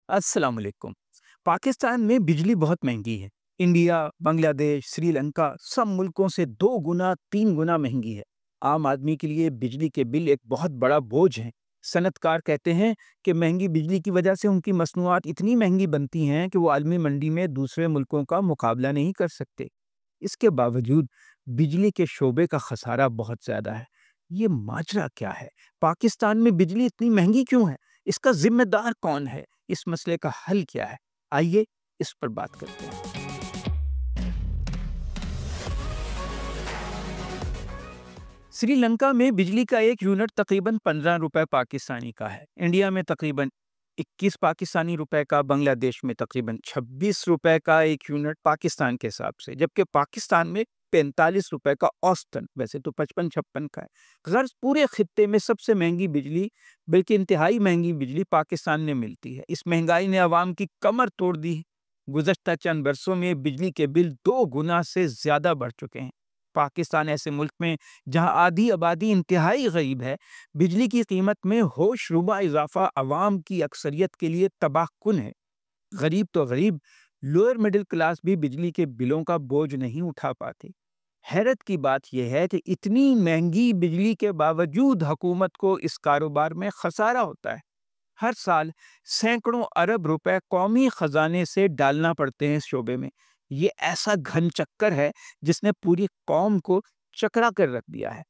अस्सलाम वालेकुम। पाकिस्तान में बिजली बहुत महंगी है। इंडिया, बांग्लादेश, श्रीलंका सब मुल्कों से 2 गुना 3 गुना महंगी है। आम आदमी के लिए बिजली के बिल एक बहुत बड़ा बोझ है। सनतकार कहते हैं कि महंगी बिजली की वजह से उनकी मसनूआत इतनी महंगी बनती हैं कि वो आलमी मंडी में दूसरे मुल्कों का मुकाबला नहीं कर सकते। इसके बावजूद बिजली के शोबे का खसारा बहुत ज़्यादा है। ये माजरा क्या है? पाकिस्तान में बिजली इतनी महंगी क्यों है? इसका जिम्मेदार कौन है? इस मसले का हल क्या है? आइए इस पर बात करते हैं। श्रीलंका में बिजली का एक यूनिट तकरीबन 15 रुपए पाकिस्तानी का है। इंडिया में तकरीबन 21 पाकिस्तानी रुपए का, बांग्लादेश में तकरीबन 26 रुपए का एक यूनिट पाकिस्तान के हिसाब से, जबकि पाकिस्तान में 45 रुपए का औसतन, वैसे तो 55-56 का है। गर्ज पूरे खित्ते में सबसे महंगी बिजली, बल्कि इंतहाई महंगी बिजली पाकिस्तान में मिलती है। इस महंगाई ने आवाम की कमर तोड़ दी है। गुज़श्ता चंद बरसों में बिजली के बिल 2 गुना से ज्यादा बढ़ चुके हैं। पाकिस्तान ऐसे मुल्क में जहां आधी आबादी इंतहाई गरीब है, बिजली की कीमत में होशरुबा इजाफा अवाम की अक्सरियत के लिए तबाहकुन है। गरीब तो गरीब, लोअर मिडिल क्लास भी बिजली के बिलों का बोझ नहीं उठा पाते। हैरत की बात यह है कि इतनी महंगी बिजली के बावजूद हुकूमत को इस कारोबार में खसारा होता है। हर साल सैकड़ों अरब रुपए कौमी खजाने से डालना पड़ते हैं इस शोबे में। ये ऐसा घन चक्कर है जिसने पूरी कौम को चकरा कर रख दिया है।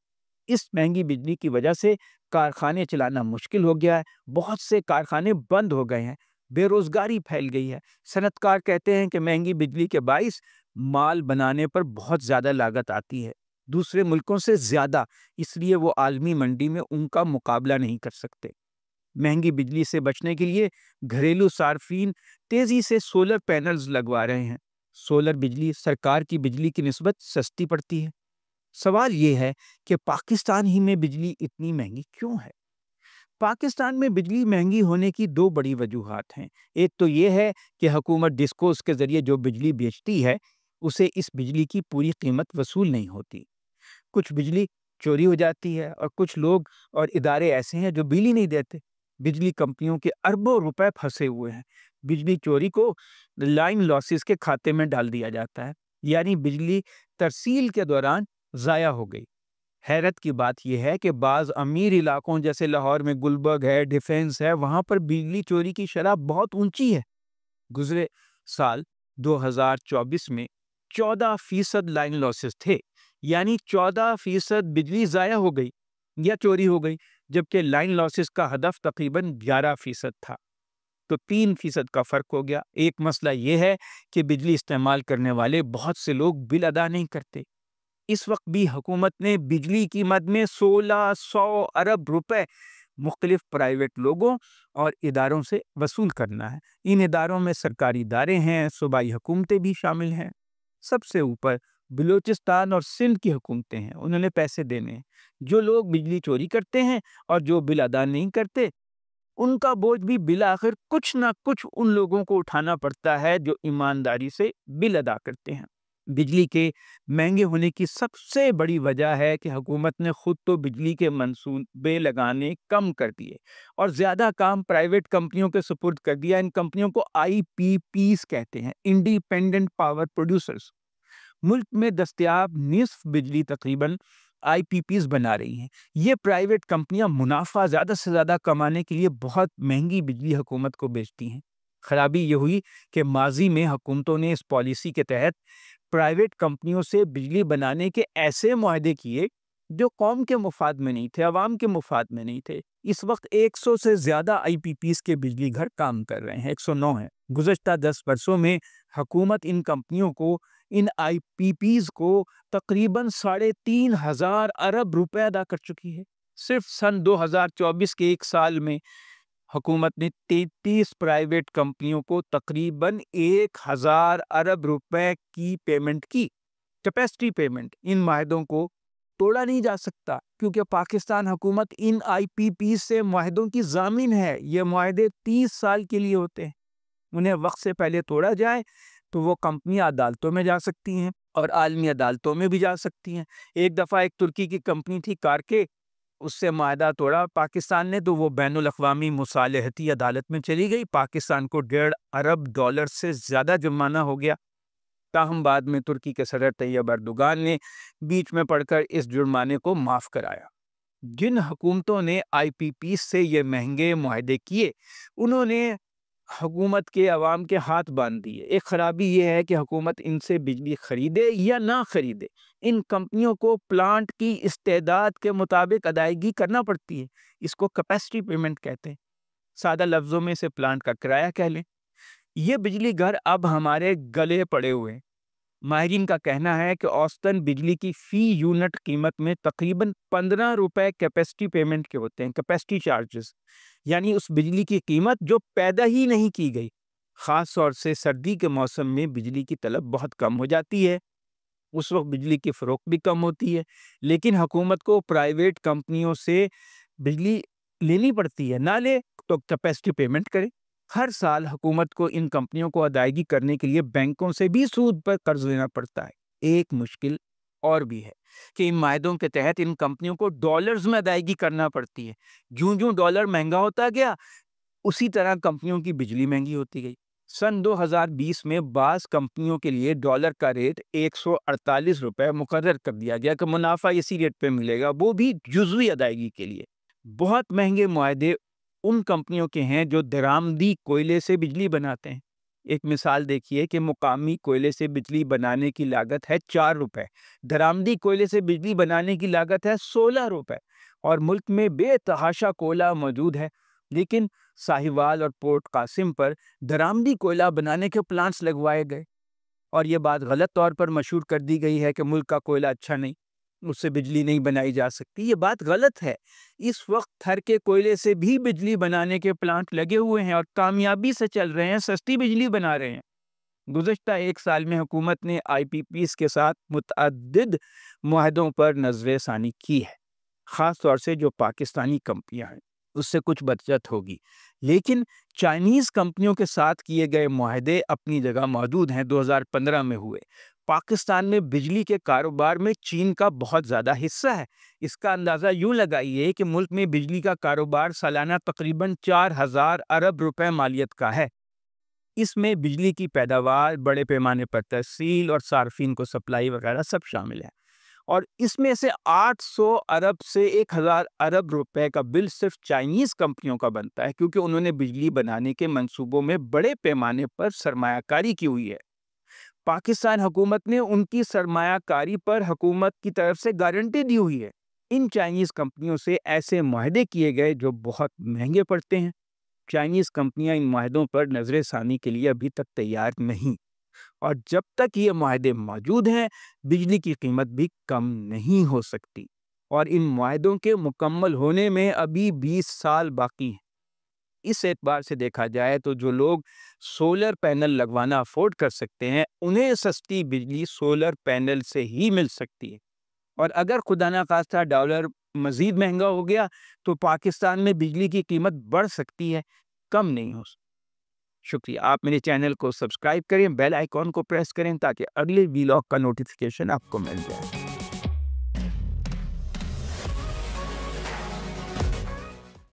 इस महंगी बिजली की वजह से कारखाने चलाना मुश्किल हो गया है। बहुत से कारखाने बंद हो गए हैं। बेरोजगारी फैल गई है। सनतकार कहते हैं कि महंगी बिजली के बाइस माल बनाने पर बहुत ज्यादा लागत आती है, दूसरे मुल्कों से ज्यादा, इसलिए वो आलमी मंडी में उनका मुकाबला नहीं कर सकते। महंगी बिजली से बचने के लिए घरेलू सार्फिन तेजी से सोलर पैनल्स लगवा रहे हैं। सोलर बिजली सरकार की बिजली की निस्बत सस्ती पड़ती है। सवाल ये है कि पाकिस्तान ही में बिजली इतनी महंगी क्यों है? पाकिस्तान में बिजली महंगी होने की दो बड़ी वजूहात हैं। एक तो ये है कि हुकूमत डिस्कोस के जरिए जो बिजली बेचती है, उसे इस बिजली की पूरी कीमत वसूल नहीं होती। कुछ बिजली चोरी हो जाती है और कुछ लोग और इदारे ऐसे हैं जो बिल ही नहीं देते। बिजली कंपनियों के अरबों रुपए फंसे हुए हैं। बिजली चोरी को लाइन लॉसेस के खाते में डाल दिया जाता है, यानी बिजली तरसील के दौरान ज़ाया हो गई। हैरत की बात यह है कि बाज़ अमीर इलाकों जैसे लाहौर में गुलबर्ग है, डिफेंस है, वहाँ पर बिजली चोरी की शरह बहुत ऊंची है। गुजरे साल 2024 में 14% लाइन लॉसेस थे, यानी 14% बिजली ज़ाया हो गई या चोरी हो गई, जबकि लाइन लॉसेस का हदफ तकरीबन 11% था। तो 3% का फर्क हो गया। एक मसला यह है कि बिजली इस्तेमाल करने वाले बहुत से लोग बिल अदा नहीं करते। इस वक्त भी हुकूमत ने बिजली की मद में 1600 अरब रुपए मुख्तलिफ प्राइवेट लोगों और इदारों से वसूल करना है। इन इदारों में सरकारी इदारे हैं, सूबाई हुकूमतें भी शामिल हैं। सबसे ऊपर बलूचिस्तान और सिंध की हुकूमतें हैं, उन्होंने पैसे देने हैं। जो लोग बिजली चोरी करते हैं और जो बिल अदा नहीं करते, उनका बोझ भी बिलाखिर कुछ ना कुछ उन लोगों को उठाना पड़ता है जो ईमानदारी से बिल अदा करते हैं। बिजली के महंगे होने की सबसे बड़ी वजह है कि हुकूमत ने खुद तो बिजली के मंसूबे लगाने कम कर दिए और ज़्यादा काम प्राइवेट कंपनियों के सुपुर्द कर दिया। इन कंपनियों को आईपीपीस कहते हैं, इंडिपेंडेंट पावर प्रोड्यूसर्स। मुल्क में दस्तयाब निस्फ बिजली तकरीबन आईपीपीस बना रही हैं। ये प्राइवेट कंपनियां मुनाफा ज़्यादा से ज़्यादा कमाने के लिए बहुत महंगी बिजली हुकूमत को बेचती हैं। खराबी ये हुई कि माजी में हुकूमतों ने इस पॉलिसी के तहत प्राइवेट कंपनियों से बिजली बनाने के ऐसे मुआहदे किए जो कौम के मुफाद में नहीं थे, अवाम के मुफाद में नहीं थे। इस वक्त 100 से ज्यादा आईपीपीस के बिजली घर काम कर रहे हैं, 109 हैं। गुज़श्ता 10 वर्षों में हुकूमत इन कंपनियों को, इन आईपीपीस को तकरीबन 3,500 अरब रुपए अदा कर चुकी है। सिर्फ सन 2024 के एक साल में हुकूमत ने 33 प्राइवेट कंपनियों को तकरीबन 1,000 अरब रुपए की पेमेंट की। Capacity payment. इन माहदों को तोड़ा नहीं जा सकता क्योंकि पाकिस्तान हुकूमत इन आईपीपी से माहदों की जामिन है। ये माहदे 30 साल के लिए होते हैं। उन्हें वक्त से पहले तोड़ा जाए तो वो कंपनियां अदालतों में जा सकती हैं और आलमी अदालतों में भी जा सकती हैं। एक दफ़ा एक तुर्की की कंपनी थी कारके, اس سے معاہدہ توڑا پاکستان نے تو وہ بین الاقوامی مصالحتی عدالت میں چلی گئی. پاکستان کو $1.5 ارب سے زیادہ جرمانہ ہو گیا. تاہم بعد میں ترکی کے صدر طیب اردوغان نے بیچ میں پڑ کر اس جرمانے کو معاف کرایا. جن حکومتوں نے آئی پی پی سے یہ مہنگے معاہدے کیے انہوں نے حکومت کے عوام کے ہاتھ باندھ دیے. ایک خرابی یہ ہے کہ حکومت ان سے بجلی خریدے یا نہ خریدے، ان کمپنیوں کو پلانٹ کی استعداد کے مطابق ادائیگی کرنا پڑتی ہے. اس کو کیپیسٹی پیمنٹ کہتے ہیں. سادہ لفظوں میں اسے پلانٹ کا کرایہ کہہ لیں. یہ بجلی گھر اب ہمارے گلے پڑے ہوئے ہیں. ماہرین کا کہنا ہے کہ اوسطاً بجلی کی فی یونٹ قیمت میں تقریباً $15 کیپیسٹی پیمنٹ کے ہوتے ہیں، کیپیسٹی چارجز، یعنی اس بجلی کی قیمت جو پیدا ہی نہیں کی گئی. خاص طور سے سردی کے موسم میں بجلی کی طلب بہت کم ہو جاتی ہے، اس وقت بجلی کی فروخت بھی کم ہوتی ہے، لیکن حکومت کو پرائیویٹ کمپنیوں سے بجلی لینی پڑتی ہے. نہ لے تو کیپیسٹی پیمنٹ کرے. ہر سال حکومت کو ان کمپنیوں کو ادائیگی کرنے کے لیے بینکوں سے بھی سود پر قرض لینا پڑتا ہے. ایک مشکل اور بھی ہے کہ ان معاہدوں کے تحت ان کمپنیوں کو ڈالرز میں ادائیگی کرنا پڑتی ہے. جوں ڈالر مہنگا ہوتا گیا اسی طرح کمپنیوں کی بجلی مہنگی ہوتی گئی. سن 2020 میں بعض کمپنیوں کے لیے ڈالر کا ریٹ $148 مقرر کر دیا گیا کہ منافع اسی ریٹ پہ ملے گا، وہ بھی جزوی ادائیگی کے لیے. بہت مہنگے معاہدے ان کمپنیوں کے ہیں جو درآمدی کوئلے سے بجلی بناتے ہیں. ایک مثال دیکھیے کہ مقامی کوئلے سے بجلی بنانے کی لاگت ہے $4، درآمدی کوئلے سے بجلی بنانے کی لاگت ہے $16، اور ملک میں بے تحاشا کوئلہ موجود ہے. لیکن ساہیوال اور پورٹ قاسم پر درآمدی کوئلہ بنانے کے پلانٹس لگوائے گئے، اور یہ بات غلط طور پر مشہور کر دی گئی ہے کہ ملک کا کوئلہ اچھا نہیں، اس سے بجلی نہیں بنائی جا سکتی. یہ بات غلط ہے. اس وقت تھر کے کوئلے سے بھی بجلی بنانے کے پلانٹ لگے ہوئے ہیں اور کامیابی سے چل رہے ہیں، سستی بجلی بنا رہے ہیں. گزشتہ ایک سال میں حکومت نے آئی پی پیز کے ساتھ متعدد معاہدوں پر نظر ثانی کی ہے. خاص طور سے جو پاکستانی کمپنیاں ہیں اس سے کچھ بچت ہوگی، لیکن چائنیز کمپنیوں کے ساتھ کیے گئے معاہدے اپنی جگہ موجود ہیں. 2015 میں ہوئے. پاکستان میں بجلی کے کاروبار میں چین کا بہت زیادہ حصہ ہے. اس کا اندازہ یوں لگائیے کہ ملک میں بجلی کا کاروبار سالانہ تقریباً 4000 ارب روپے مالیت کا ہے. اس میں بجلی کی پیداوار، بڑے پیمانے پر تحصیل اور صارفین کو سپلائی وغیرہ سب شامل ہے. اور اس میں سے 800 ارب سے 1000 ارب روپے کا بل صرف چائنیز کمپنیوں کا بنتا ہے، کیونکہ انہوں نے بجلی بنانے کے منصوبوں میں بڑے پیمانے پر سرمایہ کاری کی ہوئی ہے. پاکستان حکومت نے ان کی سرمایہ کاری پر حکومت کی طرف سے گارنٹی دی ہوئی ہے. ان چائنیز کمپنیوں سے ایسے معاہدے کیے گئے جو بہت مہنگے پڑتے ہیں. چائنیز کمپنیاں ان معاہدوں پر نظر ثانی کے لیے ابھی تک تیار نہیں، اور جب تک یہ معاہدے موجود ہیں بجلی کی قیمت بھی کم نہیں ہو سکتی، اور ان معاہدوں کے مکمل ہونے میں ابھی 20 سال باقی ہیں. اس اعتبار سے دیکھا جائے تو جو لوگ سولر پینل لگوانا افورڈ کر سکتے ہیں انہیں سستی بجلی سولر پینل سے ہی مل سکتی ہے. اور اگر خدا نخواستہ ڈالر مزید مہنگا ہو گیا تو پاکستان میں بجلی کی قیمت بڑھ سکتی ہے، کم نہیں ہو سکتی. شکریہ. آپ میرے چینل کو سبسکرائب کریں، بیل آئیکن کو پریس کریں تاکہ اگلے ویلاگ کا نوٹیفیکیشن آپ کو مل جائے.